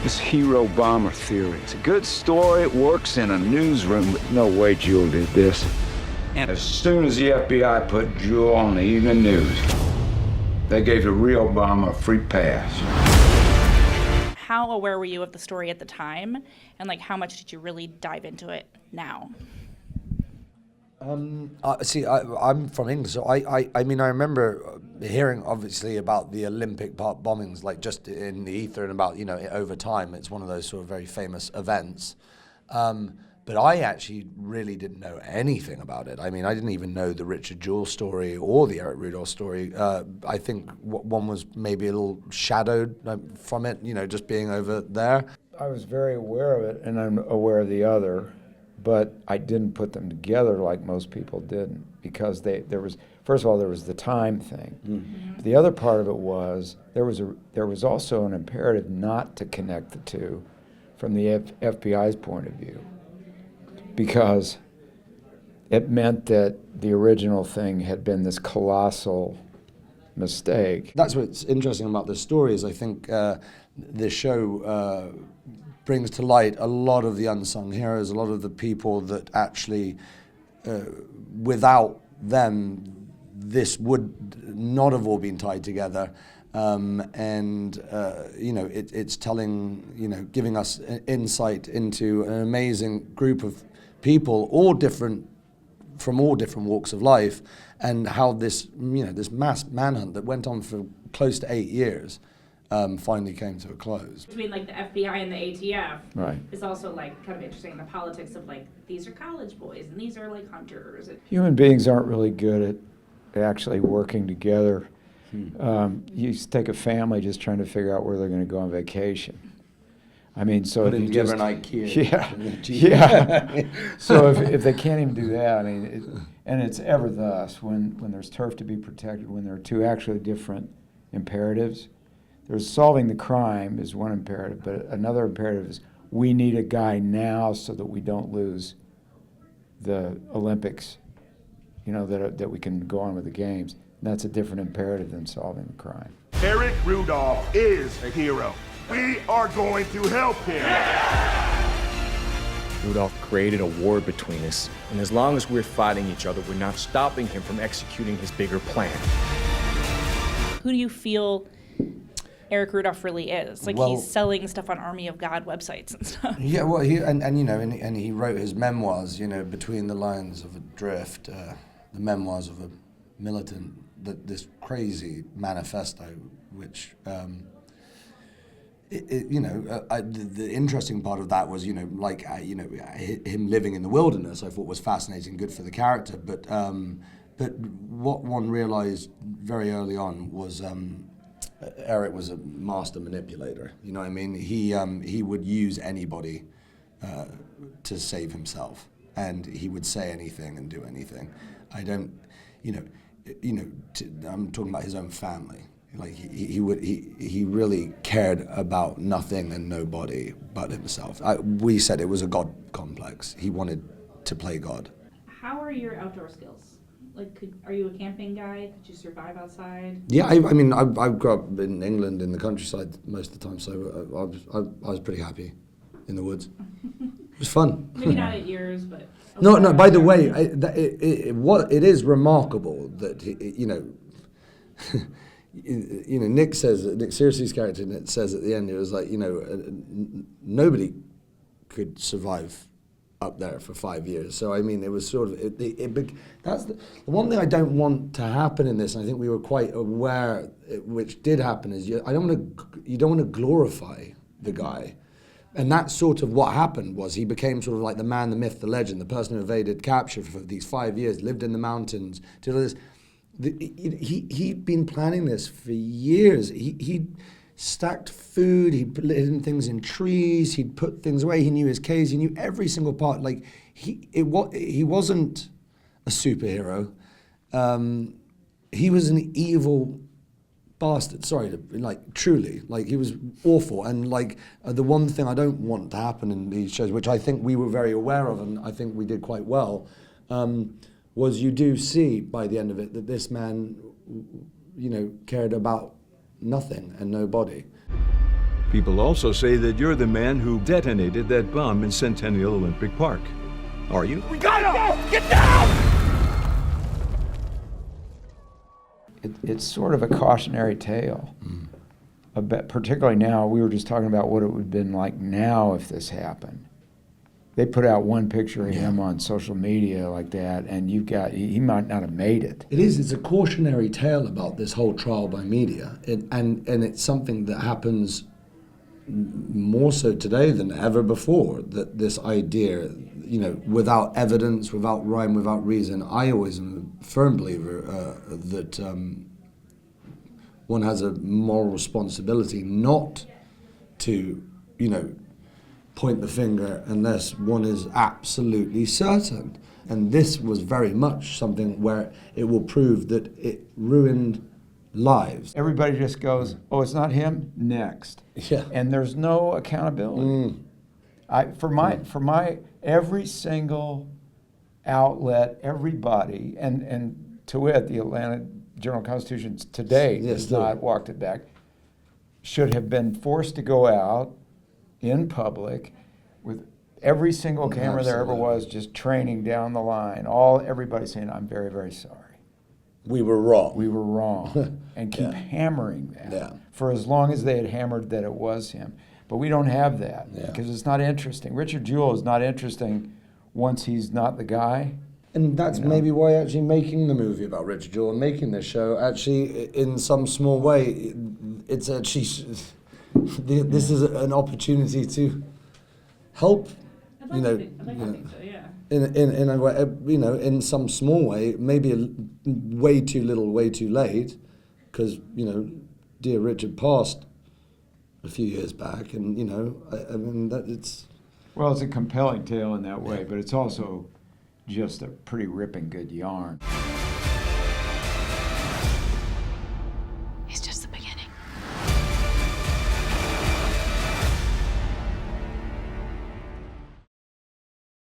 This hero bomber theory. It's a good story, it works in a newsroom, but no way Jewell did this. And as soon as the FBI put Jewell on the evening news, they gave the real bomber a free pass. How aware were you of the story at the time? And like, how much did you really dive into it now? I'm from England, so I mean, I remember hearing obviously about the Olympic Park bombings, like just in the ether, and about, you know, over time, it's one of those sort of very famous events. But I actually really didn't know anything about it. I mean, I didn't even know the Richard Jewell story or the Eric Rudolph story. I think one was maybe a little shadowed from it, you know, just being over there. I was very aware of it, and I'm aware of the other, but I didn't put them together like most people didn't, because there was, first of all, there was the time thing. Mm-hmm. The other part of it was there was also an imperative not to connect the two from the FBI's point of view, because it meant that the original thing had been this colossal mistake. That's what's interesting about this story is I think this show brings to light a lot of the unsung heroes, a lot of the people that actually, without them, this would not have all been tied together. You know, it's telling, you know, giving us insight into an amazing group of people, all different, from all different walks of life, and how this, you know, this mass manhunt that went on for close to 8 years finally came to a close. Between like the FBI and the ATF, right, is also like kind of interesting, the politics of like, these are college boys and these are like hunters. Human beings aren't really good at actually working together. You take a family just trying to figure out where they're going to go on vacation. I mean, so if you just an IKEA. Yeah. So if they can't even do that, I mean, and it's ever thus when there's turf to be protected, when there are two actually different imperatives. There's solving the crime is one imperative, but another imperative is we need a guy now so that we don't lose the Olympics, you know, that we can go on with the games. And that's a different imperative than solving the crime. Eric Rudolph is a hero. We are going to help him. Rudolph created a war between us, and as long as we're fighting each other, we're not stopping him from executing his bigger plan. Who do you feel Eric Rudolph really is? Like, well, he's selling stuff on Army of God websites and stuff. Yeah, well, you know, and he wrote his memoirs, you know, Between the Lines of Adrift, the memoirs of a militant, this crazy manifesto, which, you know, the interesting part of that was, you know, like, you know, him living in the wilderness, I thought was fascinating, good for the character, but what one realized very early on was Eric was a master manipulator. You know what I mean? He would use anybody to save himself, and he would say anything and do anything. I'm talking about his own family. Like he really cared about nothing and nobody but himself. We said it was a God complex. He wanted to play God. How are your outdoor skills? Like, are you a camping guy? Could you survive outside? Yeah, I mean, I grew up in England in the countryside most of the time, so I was pretty happy in the woods. It was fun. Maybe not at yours, but... No, by the way, it is remarkable that, you know, Nick Searcy's character says at the end, it was like, you know, nobody could survive up there for 5 years. So I mean, it was sort of that's the one thing I don't want to happen in this. And I think we were quite aware, which did happen, is you don't want to glorify the guy, and that's sort of what happened. Was he became sort of like the man, the myth, the legend, the person who evaded capture for these 5 years, lived in the mountains, did all this. He'd been planning this for years. He stacked food, he'd hidden things in trees, he'd put things away, he knew his caves, he knew every single part. Like, he wasn't a superhero. He was an evil bastard, truly. Like, he was awful. And like, the one thing I don't want to happen in these shows, which I think we were very aware of, and I think we did quite well, was you do see by the end of it that this man, you know, cared about nothing and nobody. People also say that you're the man who detonated that bomb in Centennial Olympic Park. Are you? We gotta go! Get down! It's sort of a cautionary tale. Particularly now, we were just talking about what it would have been like now if this happened. They put out one picture of him on social media like that, and he might not have made it. It's a cautionary tale about this whole trial by media, and it's something that happens more so today than ever before, that this idea, without evidence, without rhyme, without reason. I always am a firm believer that one has a moral responsibility not to, point the finger unless one is absolutely certain. And this was very much something where it will prove that it ruined lives. Everybody just goes, oh, it's not him? Next. Yeah. And there's no accountability. For my every single outlet, everybody, and to wit, the Atlanta Journal-Constitution today has not walked it back, should have been forced to go out in public with every single camera there ever was, just training down the line. Everybody saying, I'm very, very sorry. We were wrong. We were wrong. And keep hammering that for as long as they had hammered that it was him. But we don't have that because it's not interesting. Richard Jewell is not interesting once he's not the guy. And that's maybe why actually making the movie about Richard Jewell and making this show, actually, in some small way, it's actually, this is an opportunity to help, in a way, in some small way, maybe way too little, way too late, because, dear Richard passed a few years back, and, I mean, that it's... Well, it's a compelling tale in that way, but it's also just a pretty ripping good yarn.